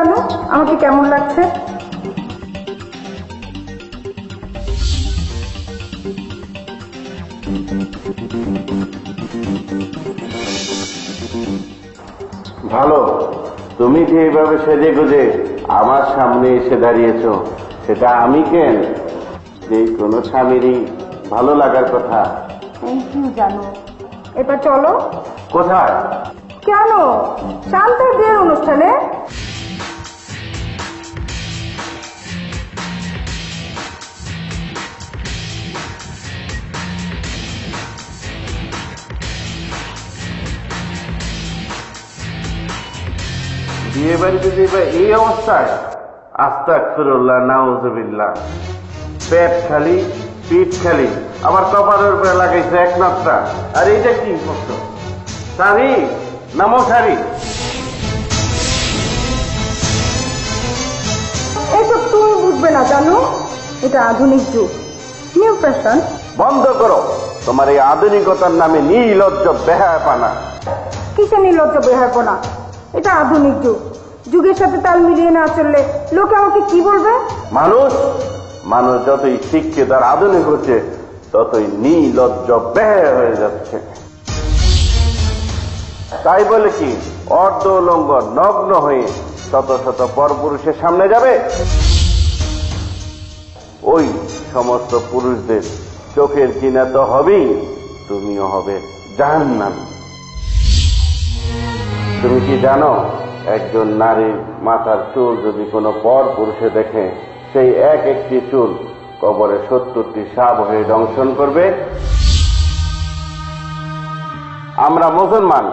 জানো আমাকে কেমন লাগছে? ভালো। তুমি যে এইভাবে সেজে গুজে আমার সামনে এসে দাঁড়িয়েছ, সেটা আমি কেন, যে কোনো স্বামীরই ভালো লাগার কথা। থ্যাংক ইউ জানো। এবার চলো। কোথায়? কেন? শান্তার বিয়ের অনুষ্ঠানে। বিয়ে বাড়িতে যে এই অবস্থায়, আস্তাগফিরুল্লাহ, নাউজুবিল্লাহ। পেট খালি, পিঠ খালি, আবার কপালের উপরে লাগাইছে এক নকশা। আর এইটা কি করছো? শাড়ি নামো শাড়ি। এইসব তুমি বুঝবে না জানো, এটা আধুনিক যুগ, নিউ ফ্যাশন। বন্ধ করো তোমার এই আধুনিকতার নামে নির্লজ্জ বেহায়াপনা। কিসে নির্লজ্জ বেহায়াপনা? এটা আধুনিক যুগ, যুগের সাথে তাল মিলিয়ে না চললে লোকে আমাকে কি বলবে? মানুষ যতই শিক্ষিত আর আধুনিক হচ্ছে, ততই নির্লজ্জ বেহায়া হয়ে যাচ্ছে। তাই বলে কি অর্ধ উলঙ্গ নগ্ন হয়ে শত শত পরপুরুষের সামনে যাবে? ওই সমস্ত পুরুষদের চোখের কিনা তো হবেই, তুমিও হবে জাহান্নামী। তুমি কি জানো, একজন নারীর মাথার চুল যদি কোনো পর পুরুষে দেখে, সেই এক একটি চুল কবরে 70টি সাপ হয়ে দংশন করবে? আমরা মুসলমান,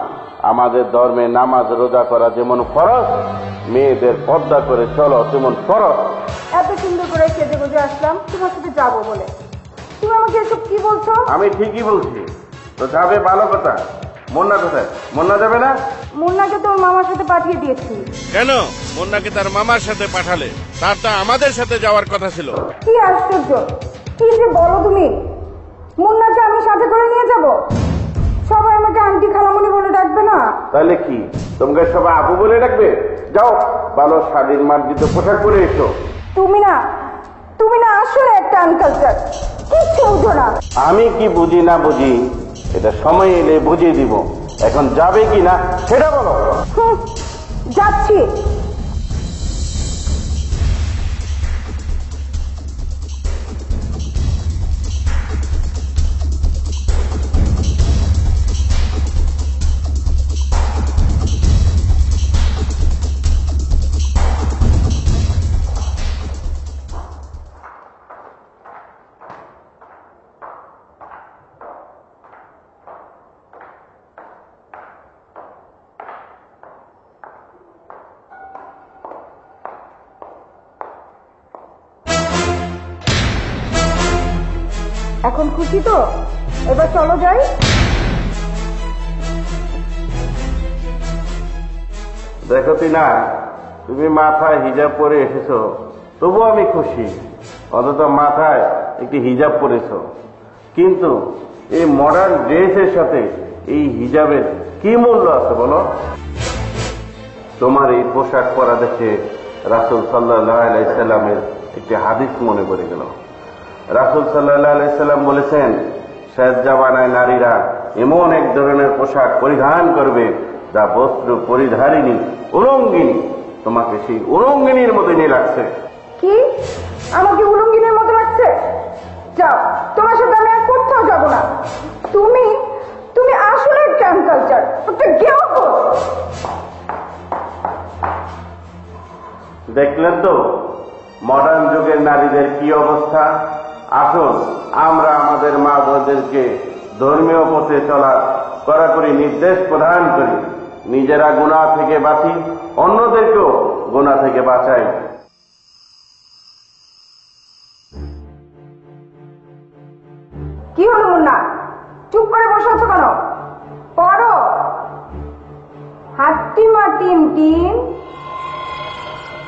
আমাদের ধর্মে নামাজ রোজা করা যেমন ফরজ, মেয়েদের পর্দা করে চলো তেমন ফরজ। এত সুন্দর করে সেজে গুজে আসলাম তোমার সাথে যাবো বলে, তুমি আমাকে এসব কি বলছো? আমি ঠিকই বলছি তো, যাবে ভালো কথা। মুন্না কোথায়? মুন্না যাবে না? মুন্নাকে তোর মামার সাথে পাঠিয়ে দিয়েছি। কেন মুন্নাকে তার মামার সাথে পাঠালে? তার তো আমাদের সাথে যাওয়ার কথা ছিল। কি আশ্চর্য, কি যে বলো তুমি! মুন্নাকে আমি সাথে করে নিয়ে যাব? সবাই আমাকে আন্টি খালামণি বলে ডাকবে না? তাহলে কি তোমাকে সবাই আপু বলে ডাকবে? যাও, ভালো শাড়ির মার্জিত পোশাক পরে এসো। তুমি না আসলে একটা আনকালচার, কিচ্ছু বুঝো না। আমি কি বুঝি না বুঝি, এটা সময় এলে বুঝিয়ে দিব। এখন যাবে কি না সেটা বলো। যাচ্ছি। এখন খুশি তো? এবার চলো যাই। দেখো না, তুমি মাথায় হিজাব পরে এসেছো, তবু আমি খুশি। অন্তত মাথায় একটি হিজাব পরেছো। কিন্তু এই মডার্ন ড্রেসের সাথে এই হিজাবের কি মূল্য আছে বলো? তোমার এই পোশাক পরা দেখে রাসূল সাল্লাল্লাহু আলাইহি সাল্লামের একটি হাদিস মনে পড়ে গেল। রাসূল সাল্লাল্লাহু আলাইহি সাল্লাম বলেছেন, শেষ জামানায় নারীরা এমন এক ধরনের পোশাক পরিধান করবে যা বস্ত্র পরিধারিণী উলঙ্গিনী। তোমাকে সেই উলঙ্গিনীর মতনই লাগছে। কি আমাকে উলঙ্গিনের মতো লাগছে? যাও, তোমার সাথে আমি আর কোথাও যাবো না। তুমি আসলে একটা আনকালচার, একটা গেঁয়ো। দেখলেন তো মডার্ন যুগের নারীদের কি অবস্থা। আসুন আমরা আমাদের মা বোনদেরকে ধর্মীয় পথে চলার কড়াকড়ি নির্দেশ প্রদান করি, নিজেরা গুনাহ থেকে বাঁচি, অন্যদেরকেও গুনাহ থেকে বাঁচাই। কি হলো মুন্না, চুপ করে বসে আছো কেন? পড়ো। হাট্টিমা টিম টিম,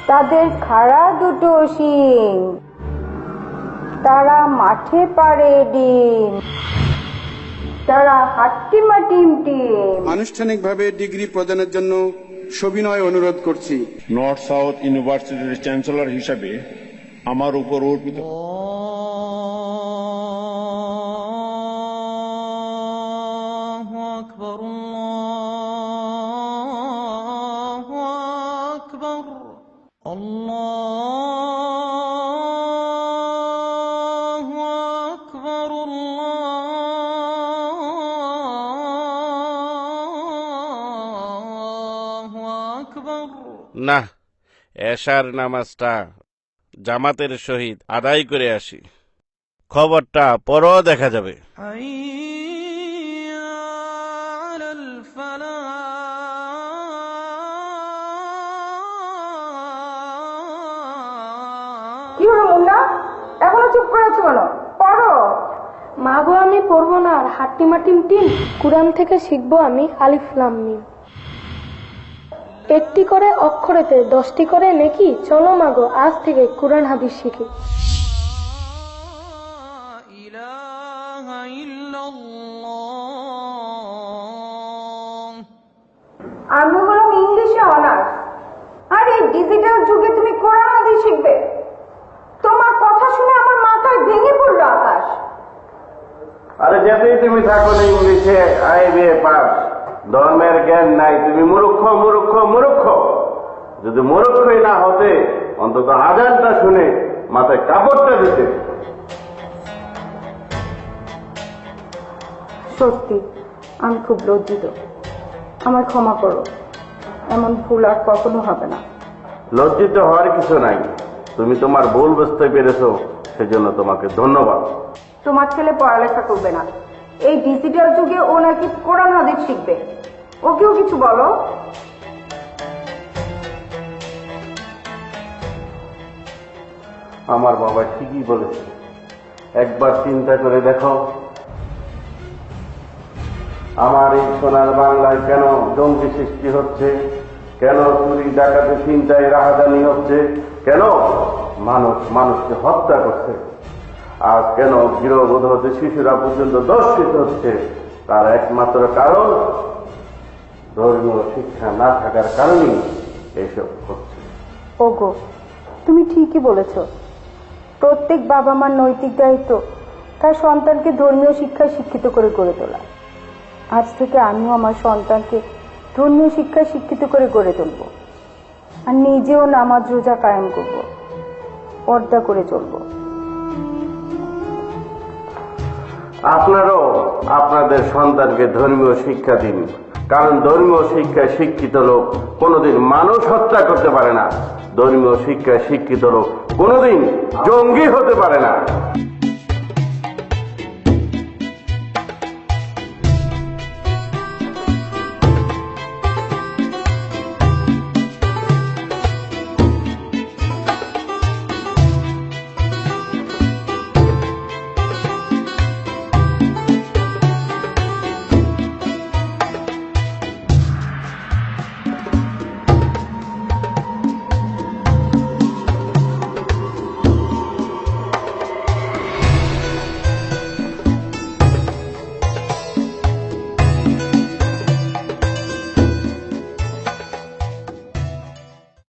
তাদের খাড়া দুটো শিং, তারা মাঠে পাড়ে ডিম, তারা হাট্টিমা টিম টিম। আনুষ্ঠানিকভাবে ডিগ্রি প্রদানের জন্য সবিনয় অনুরোধ করছি। নর্থ সাউথ ইউনিভার্সিটির চ্যান্সেলর হিসাবে আমার উপর অর্পিত না, এশার নামাজটা জামাতের সহিত আদায় করে আসি, খবরটা পরও দেখা যাবে। কি হলো মুন্না, এখনো চুপ করে আছো কেন? পড়ো। মা গো, আমি পড়বো না আর হাট্টিমাটিম টিম। কুরআন থেকে শিখবো আমি আলিফ লাম মিম। একটি করে অক্ষরেতে 10টি করে নেকি। চলো মা গো, আজ থেকে কুরআন হাদিস শিখি। আমি হলাম ইংলিশে অনার্স, আর এই ডিজিটাল যুগে তুমি কোরআন হাদিস শিখবে? তোমার কথা শুনে আমার মাথায় ভেঙে পড়লো আকাশ। আরে যেতেই তুমি থাকো না ইংলিশে IBA পাস, ধর্মের জ্ঞান নাই, তুমি মূর্খ মূর্খ মূর্খ। যদি মূর্খই না হতে অন্তত আজানটা শুনে মাথায় কাপড়টা দিতে। সত্যি আমি খুব লজ্জিত, আমার ক্ষমা করো। এমন ভুল আর কখনো হবে না। লজ্জিত হওয়ার কিছু নাই, তুমি তোমার ভুল বুঝতে পেরেছো, সেজন্য তোমাকে ধন্যবাদ। তোমার ছেলে পড়ালেখা করবে না, এই ডিজিটাল যুগে ও নাকি কোরআন হাদিস শিখবে। ওকেও কিছু বলো। আমার বাবা ঠিকই বলেছে, একবার চিন্তা করে দেখো আমার এই সোনার বাংলায় কেন জঙ্গি সৃষ্টি হচ্ছে, কেন চুরি ডাকাতি চিন্তায় রাহাজানি হচ্ছে, কেন মানুষ মানুষকে হত্যা করছে, আর কেন গৃহবধূ হতে শিশুরা পর্যন্ত দর্শিত হচ্ছে। তার একমাত্র কারণ ধর্মীয় শিক্ষা না থাকার কারণেই এসব হচ্ছে। ওগো, তুমি ঠিকই বলেছ। প্রত্যেক বাবা মার নৈতিক দায়িত্ব তার সন্তানকে ধর্মীয় শিক্ষায় শিক্ষিত করে গড়ে তোলা। আজ থেকে আমিও আমার সন্তানকে ধর্মীয় শিক্ষায় শিক্ষিত করে গড়ে তুলব, আর নিজেও নামাজ রোজা কায়েম করব, পর্দা করে চলব। আপনারাও আপনাদের সন্তানকে ধর্মীয় শিক্ষা দিন, কারণ ধর্মীয় শিক্ষায় শিক্ষিত লোক কোনোদিন মানুষ হত্যা করতে পারে না, ধর্মীয় শিক্ষায় শিক্ষিত লোক কোনোদিন জঙ্গি হতে পারে না।